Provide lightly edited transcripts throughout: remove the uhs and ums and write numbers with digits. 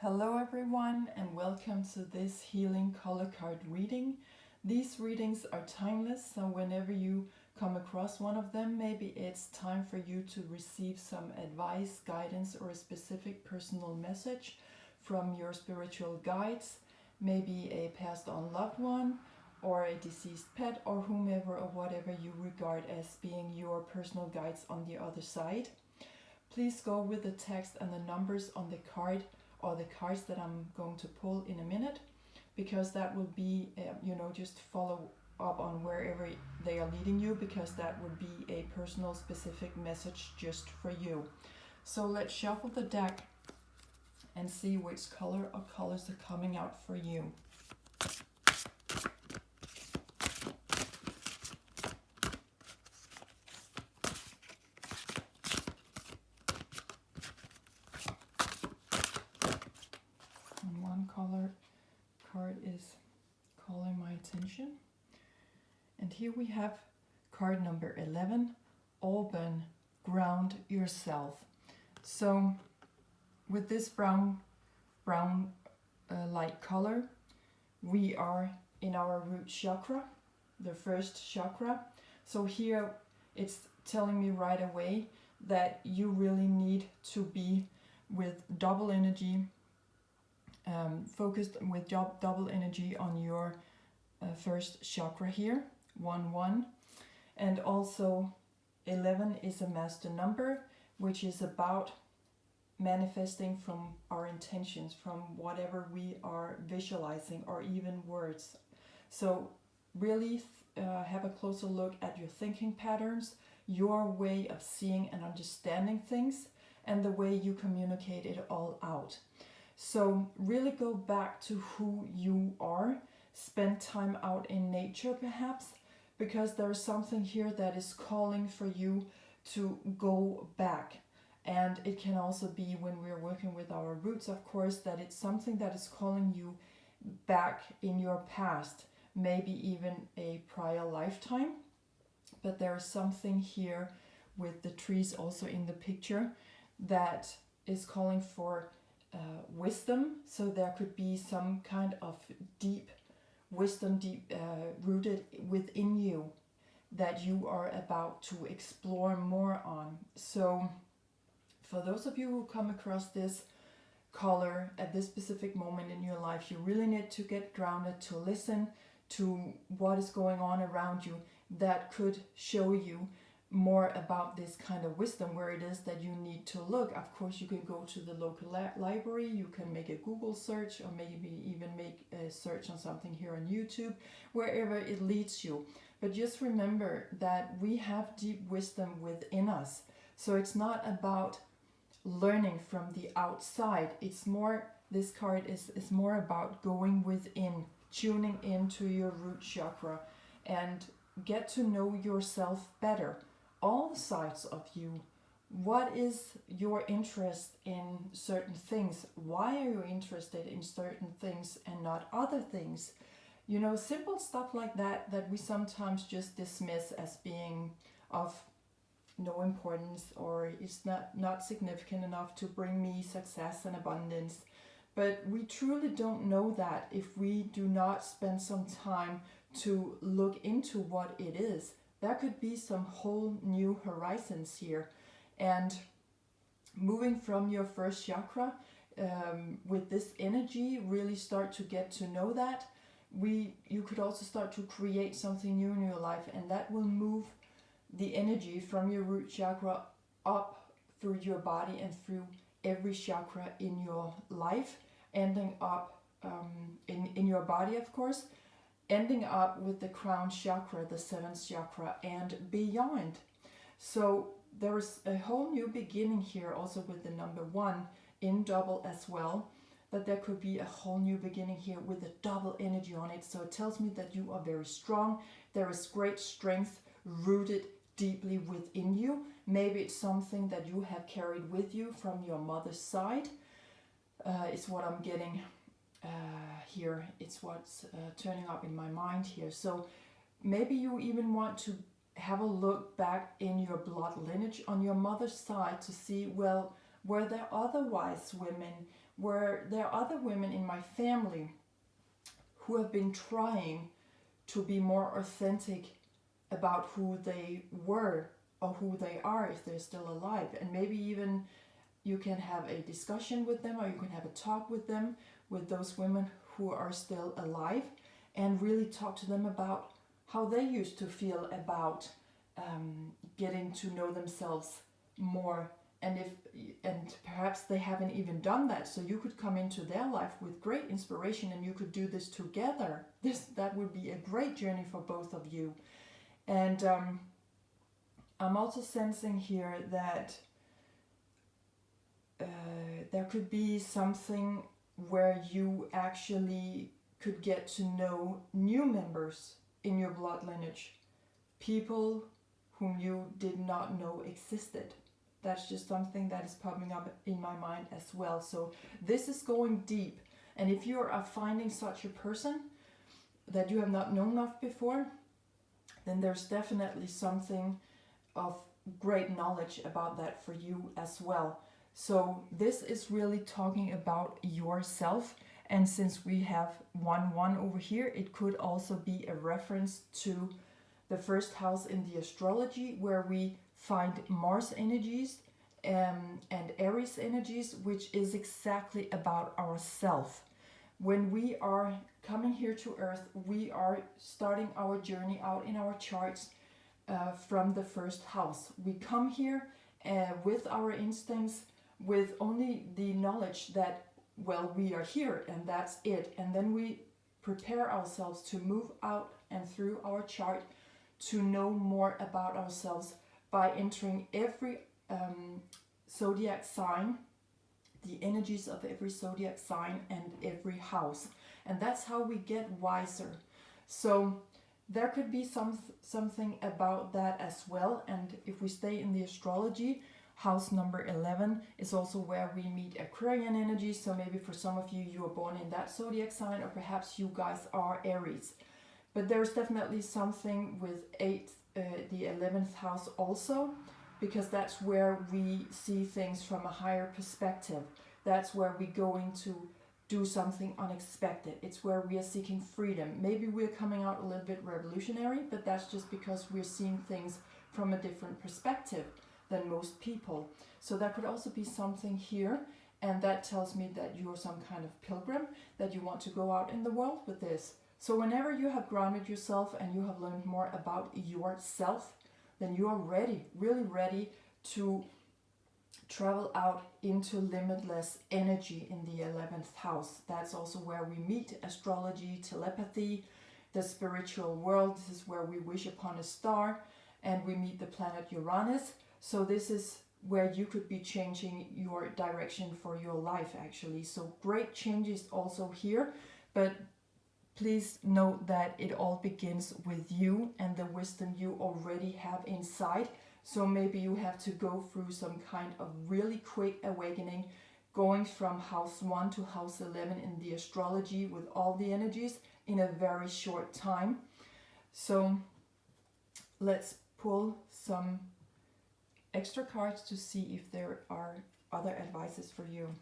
Hello everyone and welcome to this healing color card reading. These readings are timeless, so whenever you come across one of them, maybe it's time for you to receive some advice, guidance, or a specific personal message from your spiritual guides, maybe a passed on loved one or a deceased pet or whomever or whatever you regard as being your personal guides on the other side. Please go with the text and the numbers on the card or the cards that I'm going to pull in a minute, because that will be, just follow up on wherever they are leading you, because that would be a personal specific message just for you. So let's shuffle the deck and see which color or colors are coming out for you. One color card is calling my attention, and here we have card number 11, Auburn, ground yourself. So with this brown light color, we are in our root chakra, the first chakra. So here it's telling me right away that you really need to be with double energy, focused with double energy on your first chakra here, 1-1, and also 11 is a master number, which is about manifesting from our intentions, from whatever we are visualizing, or even words. So really have a closer look at your thinking patterns, your way of seeing and understanding things, and the way you communicate it all out. So really go back to who you are, spend time out in nature perhaps, because there is something here that is calling for you to go back. And it can also be, when we're working with our roots, of course, that it's something that is calling you back in your past, maybe even a prior lifetime. But there is something here with the trees also in the picture that is calling for wisdom. So there could be some kind of deep wisdom, rooted within you, that you are about to explore more on. So for those of you who come across this color at this specific moment in your life, you really need to get grounded, to listen to what is going on around you that could show you more about this kind of wisdom, where it is that you need to look. Of course, you can go to the local library, you can make a Google search, or maybe even make a search on something here on YouTube, wherever it leads you. But just remember that we have deep wisdom within us. So it's not about learning from the outside. It's more, this card is more about going within, tuning into your root chakra, and get to know yourself better. All sides of you. What is your interest in certain things? Why are you interested in certain things and not other things? You know, simple stuff like that, that we sometimes just dismiss as being of no importance, or it's not significant enough to bring me success and abundance. But we truly don't know that if we do not spend some time to look into what it is. There could be some whole new horizons here. And moving from your first chakra, with this energy, really start to get to know that. You could also start to create something new in your life, and that will move the energy from your root chakra up through your body and through every chakra in your life, ending up in your body, of course, ending up with the crown chakra, the 7th chakra, and beyond. So there is a whole new beginning here, also with the number 1 in double as well, that there could be a whole new beginning here with a double energy on it. So it tells me that you are very strong. There is great strength rooted deeply within you. Maybe it's something that you have carried with you from your mother's side. It's what I'm getting here. It's what's turning up in my mind here. So maybe you even want to have a look back in your blood lineage on your mother's side to see, well, were there other wise women where there are other women in my family who have been trying to be more authentic about who they were or who they are if they're still alive. And maybe even you can have a discussion with them, or you can have a talk with them, with those women who are still alive, and really talk to them about how they used to feel about getting to know themselves more. And perhaps they haven't even done that, so you could come into their life with great inspiration and you could do this together. That would be a great journey for both of you. And I'm also sensing here that there could be something where you actually could get to know new members in your blood lineage, people whom you did not know existed. That's just something that is popping up in my mind as well. So this is going deep. And if you are finding such a person that you have not known of before, then there's definitely something of great knowledge about that for you as well. So this is really talking about yourself. And since we have 1-1 over here, it could also be a reference to the first house in the astrology, where we find Mars energies and Aries energies, which is exactly about ourself. When we are coming here to Earth, we are starting our journey out in our charts from the first house. We come here with our instincts, with only the knowledge that, well, we are here and that's it. And then we prepare ourselves to move out and through our chart to know more about ourselves by entering every zodiac sign, the energies of every zodiac sign and every house. And that's how we get wiser. So there could be something about that as well. And if we stay in the astrology, house number 11 is also where we meet Aquarian energy. So maybe for some of you, you are born in that zodiac sign, or perhaps you guys are Aries. But there's definitely something with the 11th house also, because that's where we see things from a higher perspective. That's where we go into do something unexpected. It's where we are seeking freedom. Maybe we're coming out a little bit revolutionary, but that's just because we're seeing things from a different perspective than most people. So that could also be something here, and that tells me that you're some kind of pilgrim, that you want to go out in the world with this. So whenever you have grounded yourself and you have learned more about yourself, then you are ready, really ready to travel out into limitless energy in the 11th house. That's also where we meet astrology, telepathy, the spiritual world. This is where we wish upon a star, and we meet the planet Uranus. So this is where you could be changing your direction for your life, actually. So great changes also here, but please note that it all begins with you and the wisdom you already have inside. So maybe you have to go through some kind of really quick awakening, going from house 1 to house 11 in the astrology with all the energies in a very short time. So let's pull some extra cards to see if there are other advices for you.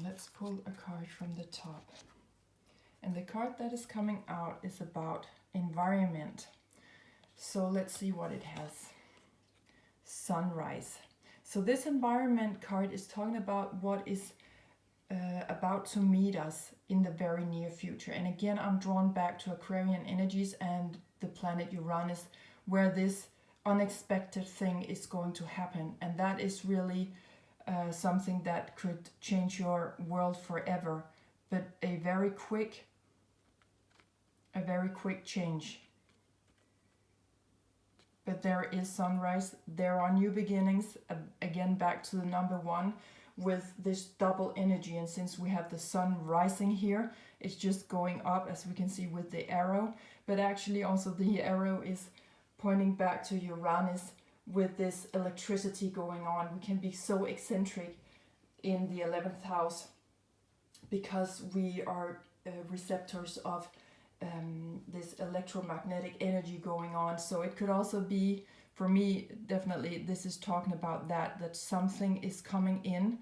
Let's pull a card from the top. And the card that is coming out is about environment. So let's see what it has. Sunrise. So this environment card is talking about what is about to meet us in the very near future. And again, I'm drawn back to Aquarian energies and the planet Uranus, where this unexpected thing is going to happen. And that is really something that could change your world forever, but a very quick change. But there is sunrise, there are new beginnings, again back to the number 1, with this double energy. And since we have the sun rising here, it's just going up, as we can see with the arrow. But actually also the arrow is pointing back to Uranus with this electricity going on. We can be so eccentric in the 11th house because we are receptors of this electromagnetic energy going on. So it could also be, for me, definitely this is talking about that something is coming in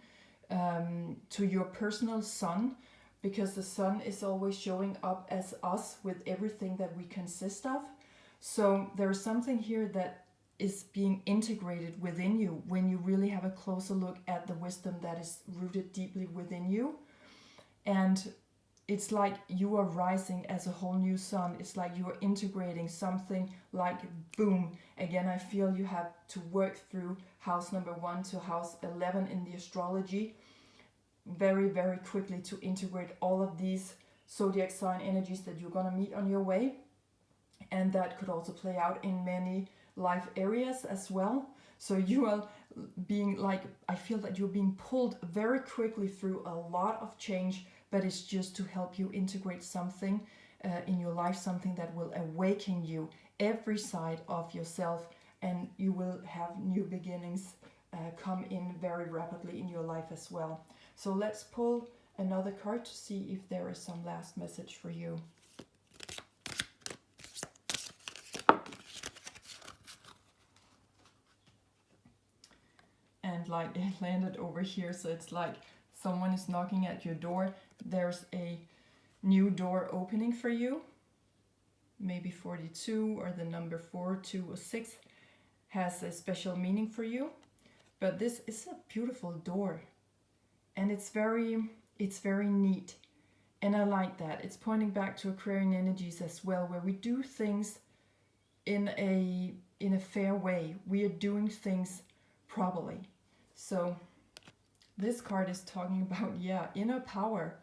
to your personal sun, because the sun is always showing up as us with everything that we consist of. So there's something here that is being integrated within you when you really have a closer look at the wisdom that is rooted deeply within you. And it's like you are rising as a whole new sun. It's like you are integrating something like boom. Again, I feel you have to work through house number 1 to house 11 in the astrology very, very quickly to integrate all of these zodiac sign energies that you're going to meet on your way. And that could also play out in many life areas as well. So you are being like, I feel that you're being pulled very quickly through a lot of change, but it's just to help you integrate something in your life, something that will awaken you, every side of yourself, and you will have new beginnings come in very rapidly in your life as well. So let's pull another card to see if there is some last message for you. And like it landed over here, so it's like someone is knocking at your door. There's a new door opening for you. Maybe 42 or the number 4, 2 or 6 has a special meaning for you. But this is a beautiful door, and it's very neat, and I like that. It's pointing back to Aquarian energies as well, where we do things in a fair way. We are doing things properly. So this card is talking about, yeah, inner power.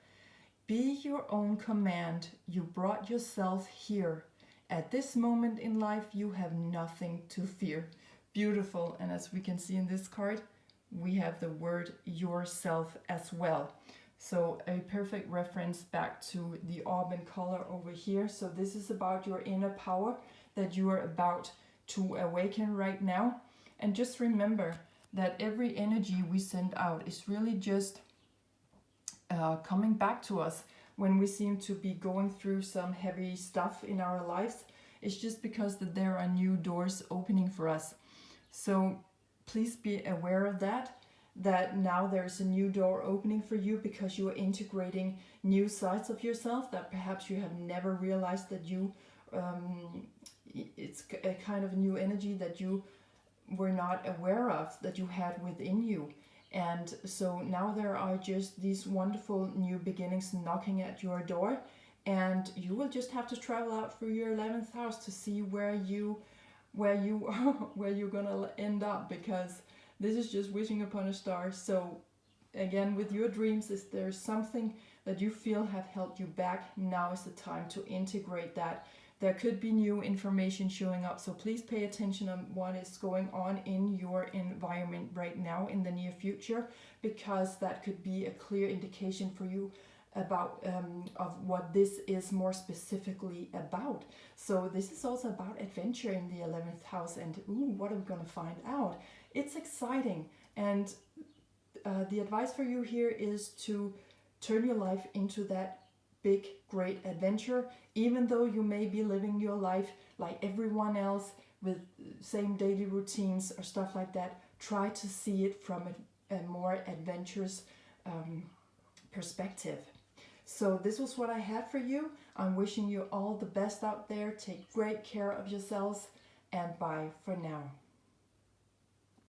Be your own command. You brought yourself here. At this moment in life, you have nothing to fear. Beautiful. And as we can see in this card, we have the word yourself as well. So a perfect reference back to the Auburn color over here. So this is about your inner power that you are about to awaken right now. And just remember that every energy we send out is really just coming back to us when we seem to be going through some heavy stuff in our lives. It's just because that there are new doors opening for us. So please be aware of that now there's a new door opening for you because you are integrating new sides of yourself that perhaps you have never realized that you, it's a kind of new energy that you were not aware of that you had within you. And so now there are just these wonderful new beginnings knocking at your door, and you will just have to travel out through your 11th house to see where you're gonna end up, because this is just wishing upon a star. So again, with your dreams, if there's something that you feel have held you back, now is the time to integrate that. There could be new information showing up, so please pay attention on what is going on in your environment right now in the near future, because that could be a clear indication for you about of what this is more specifically about. So this is also about adventure in the 11th house, and what are we going to find out? It's exciting, and the advice for you here is to turn your life into that big, great adventure. Even though you may be living your life like everyone else with same daily routines or stuff like that, try to see it from a more adventurous perspective. So this was what I had for you. I'm wishing you all the best out there. Take great care of yourselves, and bye for now.